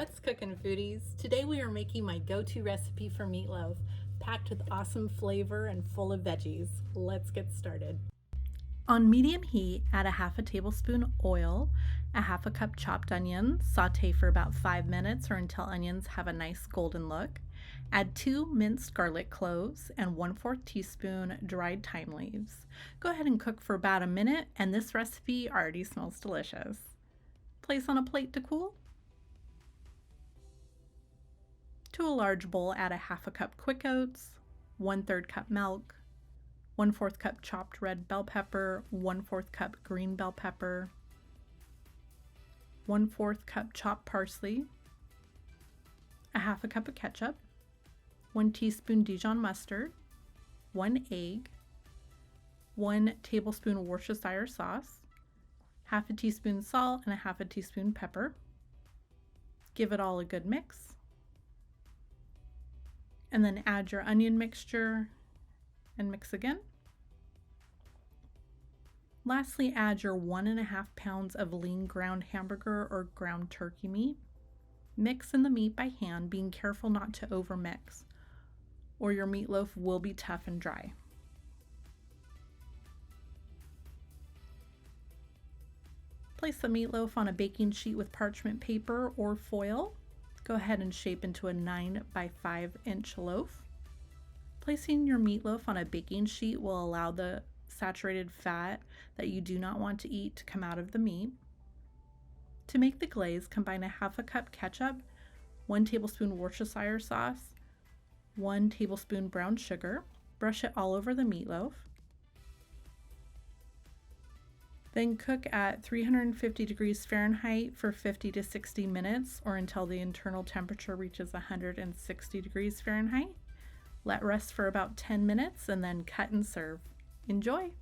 What's cooking, foodies? Today we are making my go-to recipe for meatloaf, packed with awesome flavor and full of veggies. Let's get started. On medium heat, add a half a tablespoon oil, a half a cup chopped onions, saute for about 5 minutes or until onions have a nice golden look. Add 2 minced garlic cloves and 1/4 teaspoon dried thyme leaves. Go ahead and cook for about a minute, and this recipe already smells delicious. Place on a plate to cool. To a large bowl, add a half a cup quick oats, 1/3 cup milk, 1/4 cup chopped red bell pepper, 1/4 cup green bell pepper, 1/4 cup chopped parsley, a half a cup of ketchup, 1 teaspoon Dijon mustard, 1 egg, 1 tablespoon Worcestershire sauce, half a teaspoon salt, and a half a teaspoon pepper. Give it all a good mix. And then add your onion mixture and mix again. Lastly, add your 1.5 pounds of lean ground hamburger or ground turkey meat. Mix in the meat by hand, being careful not to overmix, or your meatloaf will be tough and dry. Place the meatloaf on a baking sheet with parchment paper or foil. Go ahead and shape into a 9 by 5 inch loaf. Placing your meatloaf on a baking sheet will allow the saturated fat that you do not want to eat to come out of the meat. To make the glaze, combine a half a cup ketchup, 1 tablespoon Worcestershire sauce, 1 tablespoon brown sugar. Brush it all over the meatloaf. Then cook at 350 degrees Fahrenheit for 50 to 60 minutes or until the internal temperature reaches 160 degrees Fahrenheit. Let rest for about 10 minutes and then cut and serve. Enjoy!